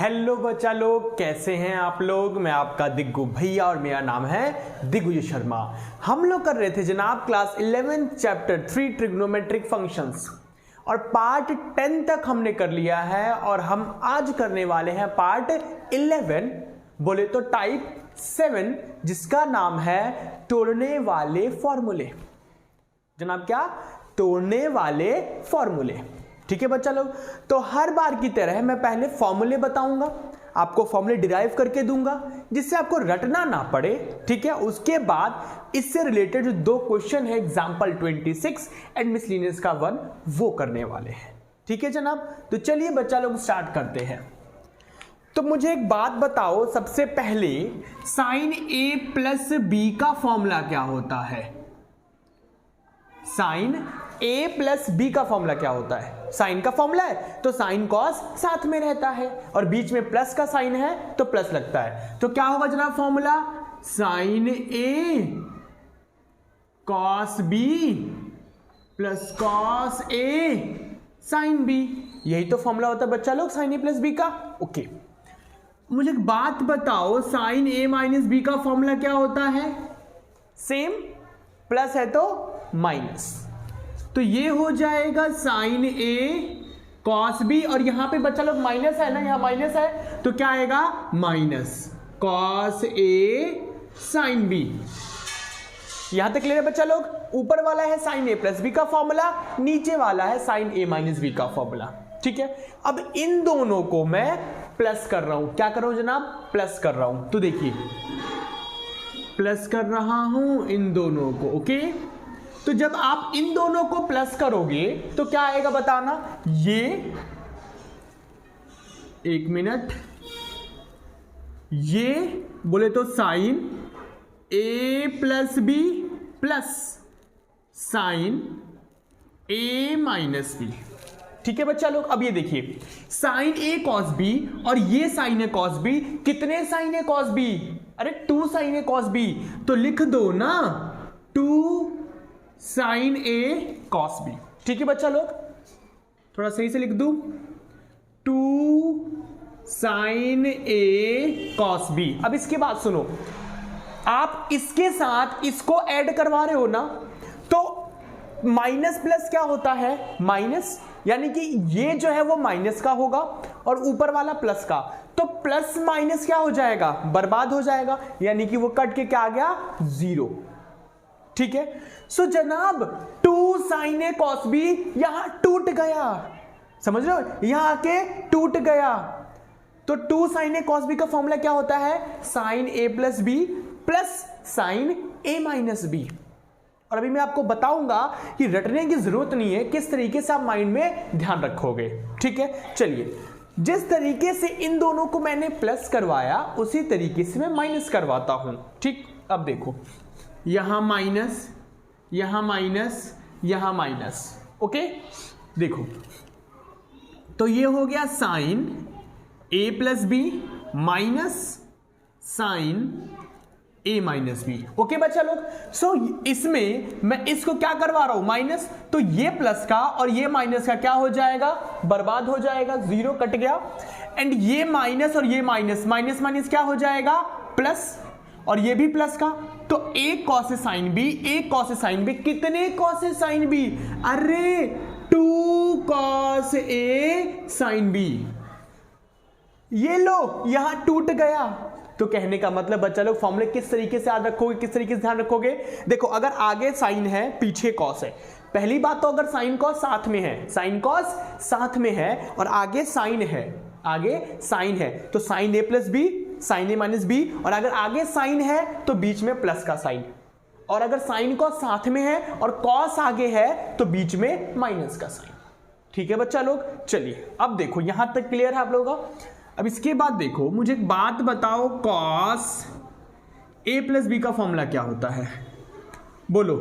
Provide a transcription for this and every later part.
Hello बच्चा लोग, कैसे हैं आप लोग। मैं आपका दिग्गू भैया और मेरा नाम है दिग्विजय शर्मा। हम लोग कर रहे थे जनाब क्लास 11 चैप्टर 3 ट्रिग्नोमेट्रिक फंक्शंस और पार्ट 10 तक हमने कर लिया है और हम आज करने वाले हैं पार्ट 11, बोले तो टाइप 7, जिसका नाम है तोड़ने वाले फॉर्मूले। जनाब क्या? तोड़ने वाले फॉर्मूले। ठीक है बच्चा लोग, तो हर बार की तरह मैं पहले फॉर्मूले बताऊंगा, आपको फॉर्मूले डिराइव करके दूंगा जिससे आपको रटना ना पड़े। ठीक है, उसके बाद इससे रिलेटेड जो दो क्वेश्चन है एग्जांपल 26 एंड मिसलिनियस का 1 वो करने वाले हैं। ठीक है जनाब, तो चलिए बच्चा लोग स्टार्ट करते हैं। तो मुझे एक बात बताओ, सबसे पहले साइन ए प्लस बी का फॉर्मूला क्या होता है? साइन ए प्लस बी का फॉर्मूला क्या होता है? साइन का फॉर्मूला है तो साइन कॉस साथ में रहता है और बीच में प्लस का साइन है तो प्लस लगता है। तो क्या होगा जनाब formula? Sign A cos B plus cos A sine B. यही तो फॉर्मूला होता है बच्चा लोग साइन ए प्लस बी का। ओके, मुझे एक बात बताओ, साइन ए माइनस बी का फॉर्मूला क्या होता है? सेम, प्लस है तो माइनस, तो ये हो जाएगा साइन ए कॉस बी और यहां पे बच्चा लोग माइनस है ना, यहां माइनस है तो क्या आएगा? Minus cos A sine B. यहां तक क्लियर है बच्चा लोग? ऊपर वाला है साइन ए प्लस बी का फॉर्मूला, नीचे वाला है साइन ए माइनस बी का फॉर्मूला। ठीक है, अब इन दोनों को मैं प्लस कर रहा हूं। क्या कर रहा हूं जनाब? प्लस कर रहा हूं। तो देखिए, प्लस कर रहा हूं इन दोनों को। ओके, तो जब आप इन दोनों को प्लस करोगे तो क्या आएगा बताना? ये एक मिनट, ये बोले तो साइन ए प्लस बी प्लस साइन ए माइनस बी। ठीक है बच्चा लोग, अब ये देखिए साइन ए कॉस बी और ये साइन ए कॉस बी। कितने साइन ए कॉस बी? अरे 2 साइन ए कॉस बी, तो लिख दो ना 2 साइन ए कॉस बी। ठीक है बच्चा लोग, थोड़ा सही से लिख दूं, 2 साइन ए कॉस बी। अब इसके बाद सुनो, आप इसके साथ इसको ऐड करवा रहे हो ना, तो माइनस प्लस क्या होता है? माइनस, यानी कि ये जो है वो माइनस का होगा और ऊपर वाला प्लस का, तो प्लस माइनस क्या हो जाएगा? बर्बाद हो जाएगा, यानी कि वो कट के क्या आ गया? 0। ठीक है, सो जनाब 2 साइन ए कॉस बी यहां टूट गया, समझ रहे हो? यहां आके टूट गया। तो 2 साइन ए कॉस बी का फॉर्मूला क्या होता है? साइन ए प्लस बी प्लस साइन ए माइनस बी। और अभी मैं आपको बताऊंगा कि रटने की जरूरत नहीं है, किस तरीके से आप माइंड में ध्यान रखोगे। ठीक है, चलिए, जिस तरीके से इन दोनों को मैंने प्लस करवाया उसी तरीके से मैं माइनस करवाता हूं। ठीक, अब देखो, यहां माइनस, यहां माइनस, यहां माइनस। ओके, देखो, तो ये हो गया साइन ए प्लस बी माइनस साइन ए माइनस बी। ओके बच्चा लोग, सो इसमें मैं इसको क्या करवा रहा हूं? माइनस, तो ये प्लस का और ये माइनस का क्या हो जाएगा? बर्बाद हो जाएगा, 0 कट गया। एंड ये माइनस और ये माइनस, माइनस माइनस क्या हो जाएगा? प्लस, और ये भी प्लस का, तो एक कॉस साइन बी, एक कॉस साइन बी। कितने कॉस साइन बी? अरे 2 कॉस ए साइन बी। ये लो यहां टूट गया। तो कहने का मतलब बच्चा लोग फॉर्मूले किस तरीके से याद रखोगे, किस तरीके से ध्यान रखोगे? देखो, अगर आगे साइन है पीछे कॉस है, पहली बात तो अगर साइन कॉस साथ में है, साइन कॉस साथ में है और आगे साइन है, आगे साइन है, तो साइन ए प्लस बी साइन ए माइनस बी, और अगर आगे साइन है तो बीच में प्लस का साइन, और अगर साइन कॉस साथ में है और कॉस आगे है तो बीच में माइनस का साइन। ठीक है बच्चा लोग, चलिए अब देखो यहां तक क्लियर है आप लोगों का। अब इसके बाद देखो, मुझे एक बात बताओ, कॉस ए प्लस बी का फॉर्मूला क्या होता है? बोलो।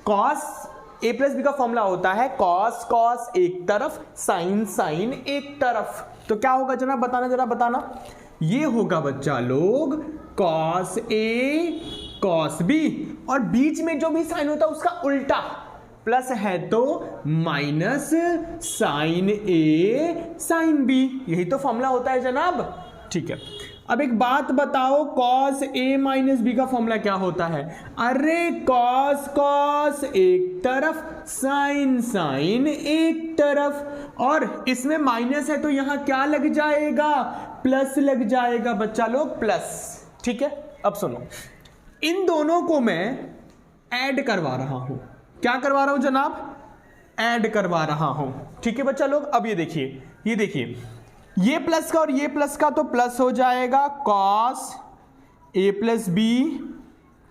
कॉस ए प्लस बी का फॉर्मूला होता है कॉस कॉस एक तरफ, साइन साइन एक तरफ। तो क्या होगा जनाब? बताना जरा, बताना। ये होगा बच्चा लोग कॉस ए कॉस बी, और बीच में जो भी साइन होता है उसका उल्टा, प्लस है तो माइनस साइन ए साइन बी, यही तो फॉर्मूला होता है जनाब। ठीक है, अब एक बात बताओ, कॉस ए माइनस बी का फॉर्मूला क्या होता है? अरे कॉस कॉस एक तरफ, साइन साइन एक तरफ, और इसमें माइनस है तो यहां क्या लग जाएगा? प्लस लग जाएगा बच्चा लोग, प्लस। ठीक है, अब सुनो, इन दोनों को मैं ऐड करवा रहा हूं। क्या करवा रहा हूं जनाब? ऐड करवा रहा हूं। ठीक है बच्चा लोग, अब ये देखिए, ये देखिए, ये प्लस का और ये प्लस का तो प्लस हो जाएगा cos A plus B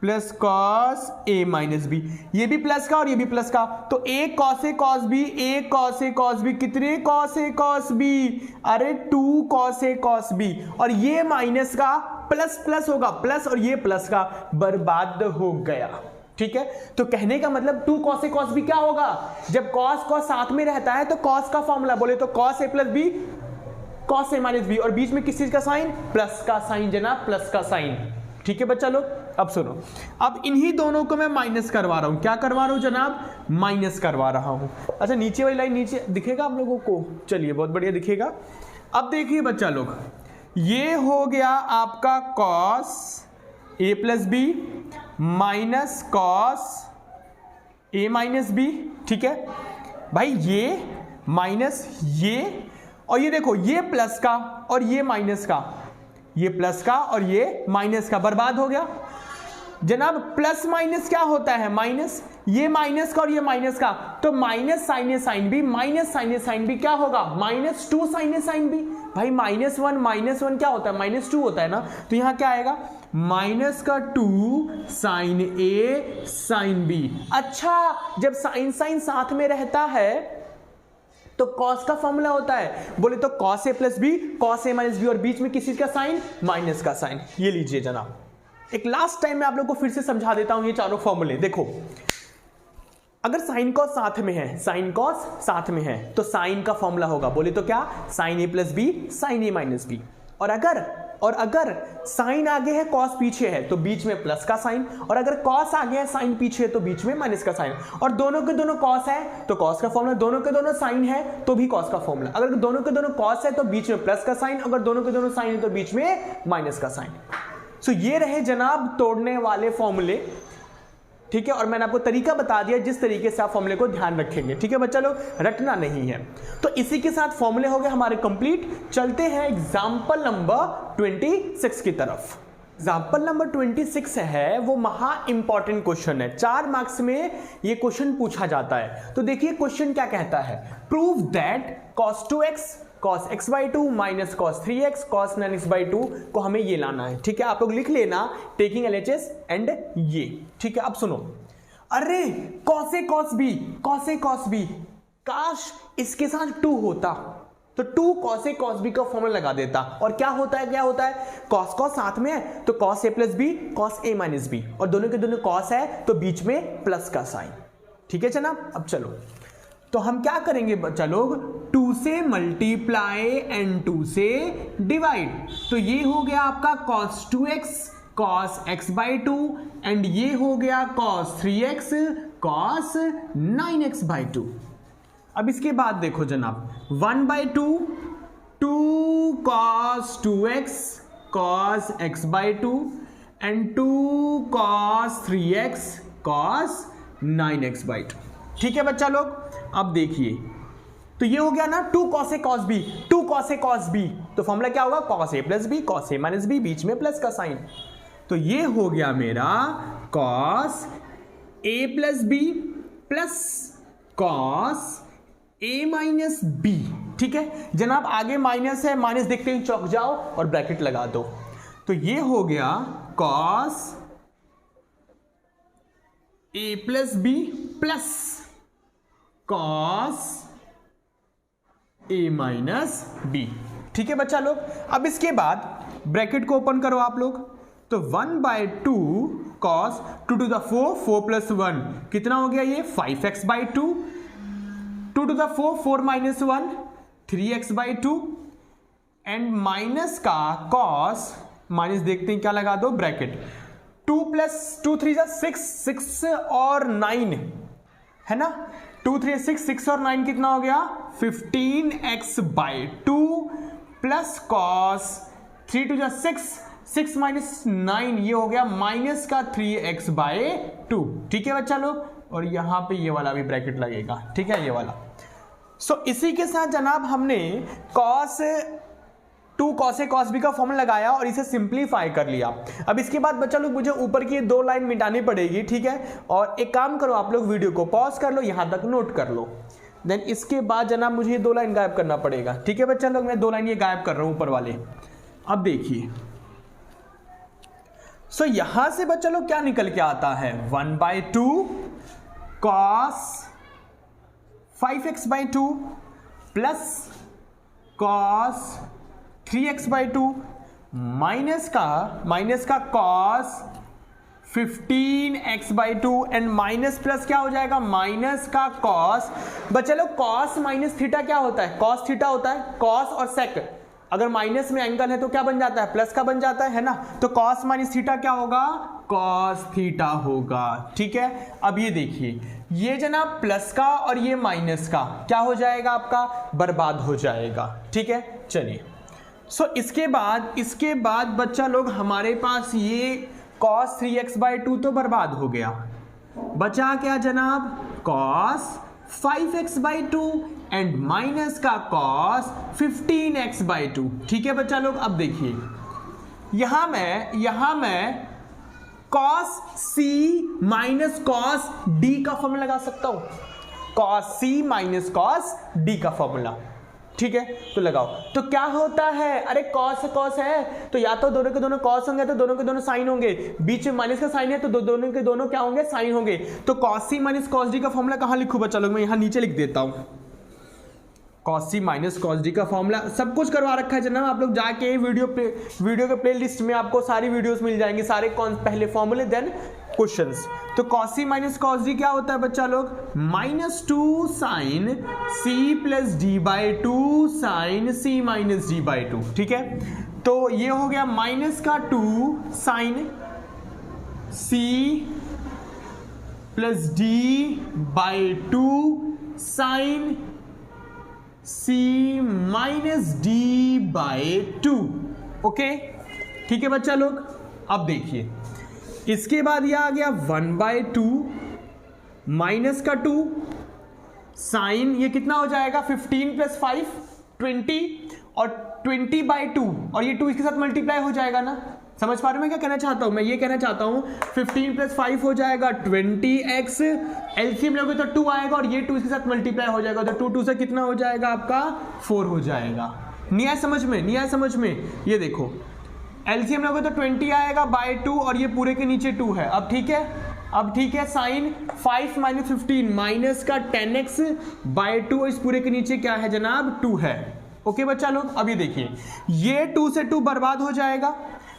plus cos A minus B, ये भी प्लस का और ये भी प्लस का, तो ए cos A cos B, A cos A cos B, कितने कॉस ए कॉस बी? अरे 2 कॉस ए कॉस बी, और ये माइनस का प्लस प्लस होगा, प्लस और ये प्लस का, बर्बाद हो गया। ठीक है, तो कहने का मतलब 2 कॉस ए कॉस बी क्या होगा? जब कॉस कॉस साथ में रहता है तो कॉस का फॉर्मूला बोले तो cos A plus B cos A minus B, और बीच में किस चीज का साइन? प्लस का साइन जनाब, प्लस का साइन। ठीक है बच्चा लोग, अब सुनो, अब इन्हीं दोनों को मैं माइनस करवा रहा हूं। क्या करवा रहा हूं जनाब? माइनस करवा रहा हूं। अच्छा, नीचे वाली लाइन नीचे दिखेगा आप लोगों को? चलिए, बहुत बढ़िया दिखेगा। अब देखिए बच्चा लोग, ये हो गया आपका cos A plus B minus cos A minus B. ठीक है भाई, ये माइनस ये, और ये देखो, ये प्लस का और ये माइनस का, ये प्लस का और ये माइनस का, बर्बाद हो गया जनाब। प्लस माइनस क्या होता है? माइनस, ये माइनस का और ये माइनस का, तो माइनस साइन ए साइन बी माइनस साइन ए साइन बी क्या होगा? -2 साइन ए साइन बी। भाई -1 क्या होता है? -2 होता है ना, तो यहां क्या आएगा? -2 साइन ए साइन बी। अच्छा, जब साइन साइन साथ में रहता है तो कॉस का फॉर्मूला होता है, बोले तो cos A plus B cos A minus B, और बीच में किस चीज का साइन? माइनस का साइन। ये लीजिए जनाब, एक लास्ट टाइम मैं आप लोगों को फिर से समझा देता हूं ये चारों फॉर्मूले। देखो, अगर साइन कॉस साथ में है, साइन कॉस साथ में है, तो साइन का फॉर्मूला होगा, बोले तो क्या? साइन ए प्लस बी साइन ए माइनस बी, और अगर साइन आगे है कॉस पीछे है तो बीच में प्लस का साइन, और अगर कॉस आगे है साइन पीछे है तो बीच में माइनस का साइन, और दोनों के दोनों कॉस है तो कॉस का फॉर्मूला, दोनों के दोनों साइन है तो भी कॉस का फॉर्मूला, अगर दोनों के दोनों कॉस है तो बीच में प्लस का साइन, अगर दोनों के दोनों साइन है तो बीच में माइनस का साइन। सो ये रहे जनाब तोड़ने वाले फॉर्मूले। ठीक है, और मैंने आपको तरीका बता दिया जिस तरीके से आप फॉर्मूले को ध्यान रखेंगे। ठीक है बच्चा लोग, रटना नहीं है। तो इसी के साथ फॉर्मूले हो गए हमारे कंप्लीट। चलते हैं एग्जाम्पल नंबर 26 की तरफ। एग्जाम्पल नंबर 26 है वो महा इंपॉर्टेंट क्वेश्चन है, 4 मार्क्स में ये क्वेश्चन पूछा जाता है। तो देखिए क्वेश्चन क्या कहता है, prove that cos 2x cos x/2 minus cos 3x cos 9x/2 को हमें ये लाना है। ठीक है, आप लोग लिख लेना टेकिंग LHS एंड ये। ठीक है, अब सुनो, अरे cos A cos B, काश इसके साथ 2 होता तो 2 cos A cos B का फॉर्मूला लगा देता, और क्या होता है cos cos साथ में है तो cos A plus B cos A minus B, और दोनों के दोनों cos है तो बीच में प्लस का साइन। ठीक है जनाब, अब चलो, तो हम क्या करेंगे बच्चा लोग, 2 से मल्टीप्लाई एंड 2 से डिवाइड, तो ये हो गया आपका cos 2x cos x/2 and ये हो गया cos 3x cos 9x/2। अब इसके बाद देखो जनाब, 1/2 2 cos 2x cos x/2 and 2 cos 3x cos 9x/2। ठीक है बच्चा लोग, अब देखिए, तो ये हो गया ना 2 cos A cos B, 2 cos A cos B, तो फॉर्मूला क्या होगा? cos A plus B cos A minus B, बीच में प्लस का साइन, तो ये हो गया मेरा cos A plus B plus cos A minus B। ठीक है जनाब, आगे माइनस है, माइनस देखते ही चौक जाओ और ब्रैकेट लगा दो, तो ये हो गया cos A plus B plus cos A minus B। ठीक है बच्चा लोग, अब इसके बाद ब्रैकेट को ओपन करो आप लोग, तो 1/2 cos 2 to the 4 4 plus 1 कितना हो गया? ये 5x/2, 2 to the 4 4 minus 1 3x/2 and minus का cos, माइनस देखते हैं क्या लगा दो, ब्रैकेट 2 plus 2 3 6 6 और 9 है ना। 2 3 6, 6 और 9 कितना हो गया 15x/2 प्लस कॉस 3 2 जा 6, 6 माइनस 9 ये हो गया माइनस का 3x/2। ठीक है बच्चा लोग, और यहां पे ये वाला भी ब्रैकेट लगेगा, ठीक है ये वाला। सो इसी के साथ जनाब हमने cos 2 cos A cos B का फॉर्मूला लगाया और इसे सिंप्लीफाई कर लिया। अब इसके बाद बच्चा लोग मुझे ऊपर की 2 लाइन मिटानी पड़ेगी, ठीक है। और एक काम करो, आप लोग वीडियो को पॉज कर लो, यहां तक नोट कर लो, देन इसके बाद जनाब मुझे ये 2 लाइन गायब करना पड़ेगा, ठीक है बच्चा लोग। मैं 2 लाइन ये गायब कर रहा हूं ऊपर वाले। अब देखिए, सो यहां से बच्चा लोग क्या निकल के आता है 1/2 cos 5x/2 plus cos 3x/2 minus का cos 15x/2 and minus plus क्या हो जाएगा माइनस का cos। बच्चा लोग cos माइनस थीटा क्या होता है, cos थीटा होता है। cos और sec अगर माइनस में एंगल है तो क्या बन जाता है, प्लस का बन जाता है ना। तो cos माइनस थीटा क्या होगा, cos थीटा होगा, ठीक है। अब ये देखिए, ये जनाब प्लस का और ये माइनस का क्या हो जाएगा, आपका बर्बाद हो जाएगा, ठीक है। चलिए, सो इसके बाद बच्चा लोग हमारे पास ये cos 3x/2 तो बर्बाद हो गया, बचा क्या जनाब cos 5x/2 एंड माइनस का cos 15x/2, ठीक है बच्चा लोग। अब देखिए, यहां मैं cos C minus cos D का फॉर्मूला लगा सकता हूं, cos C minus cos D का फॉर्मूला, ठीक है। तो लगाओ, तो क्या होता है, अरे cos है तो या तो दोनों के दोनों cos होंगे तो दोनों के दोनों साइन होंगे, बीच में माइनस का साइन है तो दोनों के दोनों क्या होंगे, साइन होंगे। तो cos C minus cos D का फॉर्मूला कहां लिखूं बच्चा लोग, मैं यहां नीचे लिख देता हूं। cos C minus cos D का फॉर्मूला सब कुछ करवा रखा है जनाब, आप लोग जाके वीडियो के प्लेलिस्ट में आपको सारी वीडियोस मिल जाएंगी, सारे पहले फॉर्मूले देन क्वेश्चंस। तो cos C minus cos D क्या होता है बच्चा लोग, -2 sin C plus D/2 sin C minus D/2, ठीक है। तो ये हो गया माइनस का 2 sin C plus D/2 sin C minus D/2, okay, ठीक है बच्चा लोग। अब देखिए, इसके बाद यह आ गया 1/2 माइनस का 2 साइन, ये कितना हो जाएगा 15 प्लस 5 20 और 20/2 और ये 2 इसके साथ मल्टीप्लाई हो जाएगा ना। समझ पा रहे हो मैं क्या कहना चाहता हूं, मैं ये कहना चाहता हूं 15 प्लस 5 हो जाएगा 20x, एलसीएम लोगे तो 2 आएगा और ये 2 इसके साथ मल्टीप्लाई हो जाएगा, तो 2 से कितना हो जाएगा आपका 4 हो जाएगा। नहीं आया समझ में, ये देखो एलसीएम लोगे तो 20 आएगा बाय 2 और ये पूरे के नीचे 2 है। अब ठीक है, साइन 5 माइनस 15 माइनस का 10x/2, इस पूरे के नीचे क्या है जनाब 2 है, ओके बच्चा लोग। अब ये देखिए, ये 2 से 2 बर्बाद हो जाएगा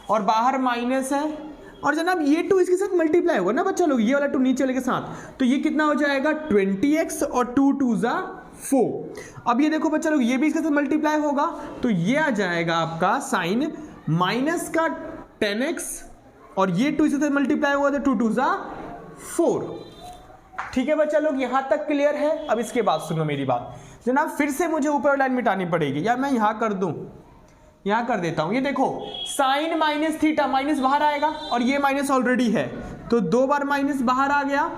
और बाहर माइनस है और जनाब ये 2 इसके साथ मल्टीप्लाई होगा ना बच्चा लोग, ये वाला 2 नीचे वाले के साथ, तो ये कितना हो जाएगा 20x और 2 2 जा 4। अब ये देखो बच्चा लोग, ये भी इसके साथ मल्टीप्लाई होगा तो ये आ जाएगा आपका साइन माइनस का 10x और ये 2 इसके साथ मल्टीप्लाई होगा तो 2 2 जा 4, ठीक है बच्चा लोग, यहां तक क्लियर है। अब इसके बाद सुनो मेरी बात जनाब, फिर से मुझे ऊपर लाइन मिटानी पड़ेगी, या मैं यहां कर दूं, यहां कर देता हूं। ये देखो साइन माइनस थीटा, माइनस बाहर आएगा और ये माइनस ऑलरेडी है तो 2 बार माइनस बाहर आ गया,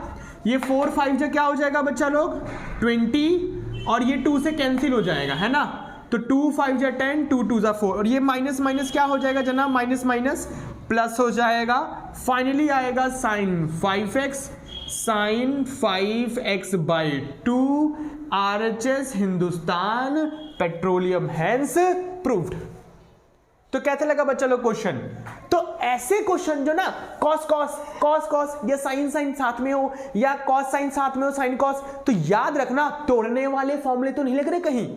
ये 4 5 से क्या हो जाएगा बच्चा लोग 20 और ये 2 से कैंसिल हो जाएगा, है ना। तो 2 5 जा 10, 2 2 जा 4 और ये माइनस माइनस क्या हो जाएगा जनाब, माइनस माइनस प्लस हो जाएगा। फाइनली आएगा sine 5x sine 5x/2 RHS Hindustan Petroleum hence proved. तो कैसे लगा बच्चा लोग क्वेश्चन। तो ऐसे क्वेश्चन जो ना कॉस कॉस कॉस कॉस या साइन साइन साथ में हो या कॉस साइन साथ में हो साइन कॉस, तो याद रखना तोड़ने वाले फॉर्मूले तो नहीं लग रहे कहीं।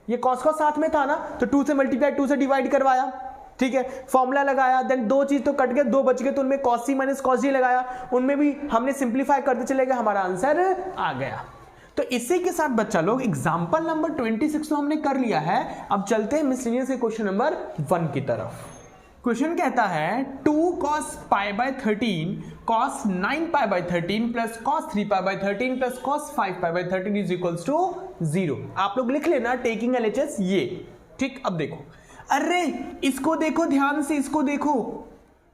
ये कॉस कॉस साथ में था ना, तो 2 से मल्टीप्लाई 2 से डिवाइड करवाया, ठीक है, फॉर्मूला लगाया, देन 2 चीज तो कट गए, 2 बच गए, तो उनमें cos c minus cos d लगाया, उनमें भी हमने सिंप्लीफाई करते चले गए, हमारा आंसर आ गया। तो इसी के साथ बच्चा लोग एग्जांपल नंबर 26 तो हमने कर लिया है। अब चलते हैं मिसलेनियस के क्वेश्चन नंबर 1 की तरफ। क्वेश्चन कहता है 2 cos pi by 13 cos 9 pi by 13 plus cos 3 pi by 13 plus cos 5 pi by 13 is equals to 0। आप लोग लिख लेना टेकिंग LHS ये। ठीक, अब देखो, अरे इसको देखो ध्यान से, इसको देखो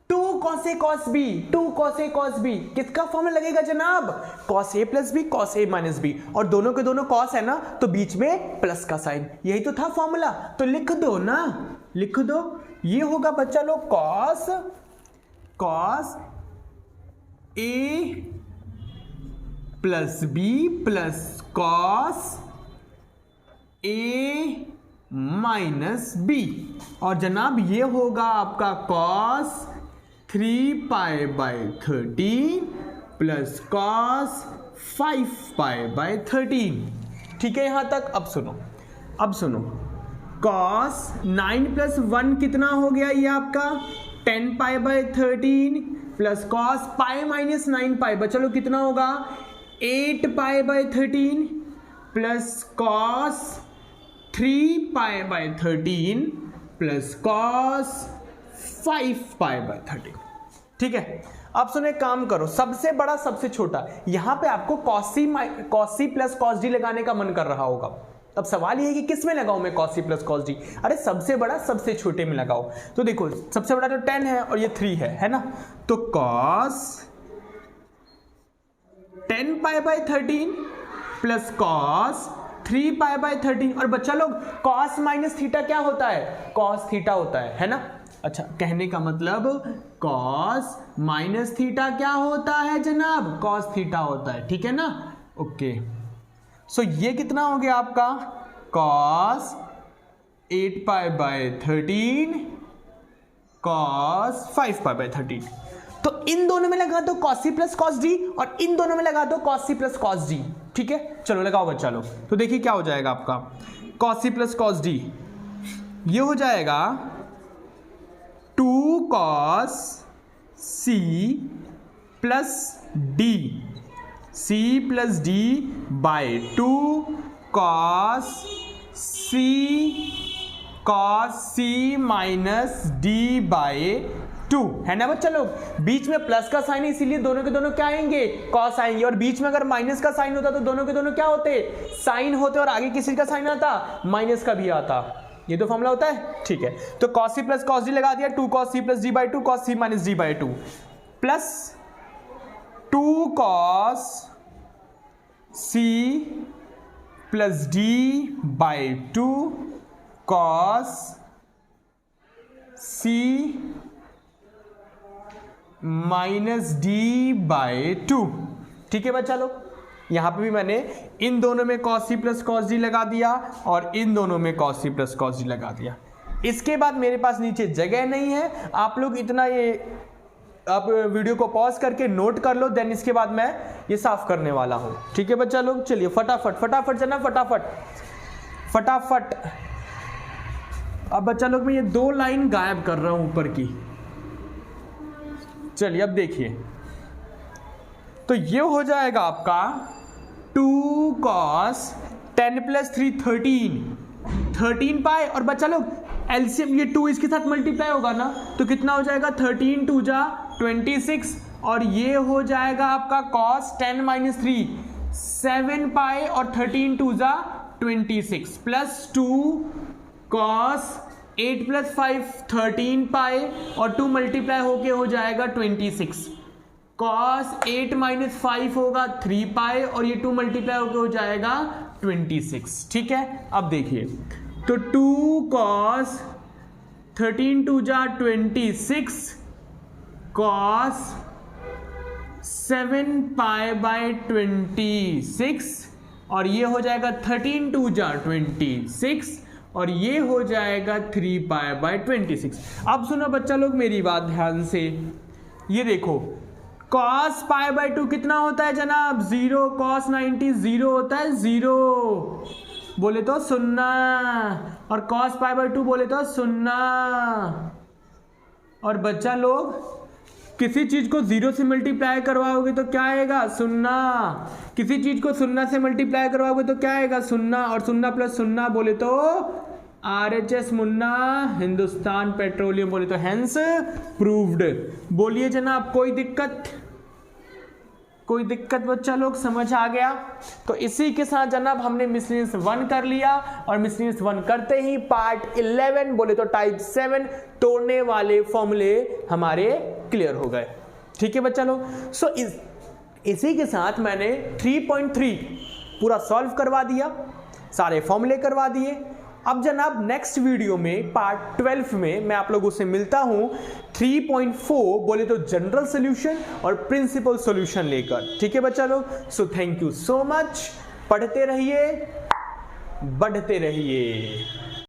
2 cos A cos B, 2 cos A cos B किसका फॉर्मूला लगेगा जनाब? cos A plus B cos A minus B, और दोनों के दोनों cos है ना, तो बीच में प्लस का साइन, यही तो था फॉर्मूला। तो लिख दो ना, लिख दो, ये होगा बच्चा लोग cos A plus B plus cos A minus B, और जनाब ये होगा आपका cos 3 pi by 13 plus cos 5 pi by 13। ठीक है यहां तक? अब सुनो, अब सुनो, cos 9 प्लस 1 कितना हो गया ये आपका 10 पाई by 13 plus cos pi minus 9 पाई, बच्चा लोग कितना होगा 8 पाई by 13 plus cos 3 pi by 13 plus cos 5 pi by 13। ठीक है, अब सुनो एक काम करो, सबसे बड़ा सबसे छोटा, यहां पे आपको cos C plus cos D लगाने का मन कर रहा होगा। अब सवाल ये है कि किस में लगाऊं मैं cos C plus cos D? अरे सबसे बड़ा सबसे छोटे में लगाओ। तो देखो सबसे बड़ा तो 10 है और ये 3 है ना, तो cos 10 pi by 13 plus cos 3 pi by 13, और बच्चा लोग cos माइनस थीटा क्या होता है? cos थीटा होता है ना। अच्छा, कहने का मतलब cos माइनस थीटा क्या होता है जनाब? cos थीटा होता है, ठीक है ना। ओके, सो ये कितना हो गया आपका cos 8 pi by 13 cos 5 pi by 13। तो इन दोनों में लगा दो cos C plus cos D, और इन दोनों में लगा दो cos C plus cos D। ठीक है, चलो लगाओ बच्चा लोग। तो देखिए क्या हो जाएगा आपका cos C plus cos D, ये हो जाएगा 2 cos C plus D, C plus D by 2 cos C minus D by 2, है ना बच्चा लोग। बीच में प्लस का साइन है इसीलिए दोनों के दोनों क्या आएंगे? cos आएंगे, और बीच में अगर माइनस का साइन होता तो दोनों के दोनों क्या होते? साइन होते, और आगे किसी का साइन आता? माइनस का भी आता। ये तो फॉर्मूला होता है। ठीक है, तो cos C plus cos D लगा दिया, 2 cos C plus D by 2 cos C minus D by 2 plus 2 cos C plus D by 2 cos C minus D by 2। ठीक है बच्चा लोग, यहां पे भी मैंने इन दोनों में cos C plus cos D लगा दिया और इन दोनों में cos C plus cos D लगा दिया। इसके बाद मेरे पास नीचे जगह नहीं है, आप लोग इतना ये आप वीडियो को पॉज करके नोट कर लो, देन इसके बाद मैं ये साफ करने वाला हूं। ठीक है बच्चा लोग, चलिए फटाफट फटाफट चलना, फटाफट फटाफट। अब बच्चा लोग मैं ये 2 लाइन गायब कर रहा हूं ऊपर की। चलिए अब देखिए, तो ये हो जाएगा आपका 2 cos 10 प्लस 3 13 पाई, और बच्चा लोग एलसीएम ये 2 इसके साथ मल्टीप्लाई होगा ना, तो कितना हो जाएगा 13 2 जा 26, और ये हो जाएगा आपका cos 10 माइनस 3 7 पाई, और 13 2 जा 26 प्लस 2 cos 8 प्लस 5 13 पाई, और 2 मल्टीप्लाई होके हो जाएगा 26, cos 8 माइनस 5 होगा 3 पाई, और ये 2 मल्टीप्लाई होके हो जाएगा 26। ठीक है, अब देखिए, तो 2 cos 13 2 जा 26 cos 7 पाई बाय 26, और ये हो जाएगा 13 2 जा 26, और ये हो जाएगा 3 पाई बाय 26। अब सुनो बच्चा लोग मेरी बात ध्यान से, ये देखो cos पाई बाय 2 कितना होता है जनाब? 0। cos 90 0 होता है, 0 बोले तो 0, और cos पाई बाय 2 बोले तो 0। और बच्चा लोग किसी चीज को 0 से मल्टीप्लाई करवाओगे तो क्या आएगा? 0। किसी चीज को 0 से मल्टीप्लाई करवाओगे तो क्या आएगा? 0, और 0 प्लस 0 बोले तो RHS मुन्ना हिंदुस्तान पेट्रोलियम बोले तो हेंस प्रूव्ड। बोलिए जनाब कोई दिक्कत? कोई दिक्कत बच्चा लोग? समझ आ गया? तो इसी के साथ जनाब हमने मिसलेनियस 1 कर लिया और मिसलेनियस 1 करते ही पार्ट 11 बोले तो टाइप 7 तोड़ने वाले फॉर्मूले हमारे क्लियर हो गए। ठीक है बच्चा लोग। सो इसी के साथ मैंने 3.3 पूरा सॉल्व करवा दिया, सारे फॉर्मूले करवा दिए। अब जनाब नेक्स्ट वीडियो में पार्ट 12 में मैं आप लोगों से मिलता हूं 3.4 बोले तो जनरल सॉल्यूशन और प्रिंसिपल सॉल्यूशन लेकर। ठीक है बच्चा लोग। So thank you so much. पढ़ते रहिए, बढ़ते रहिए।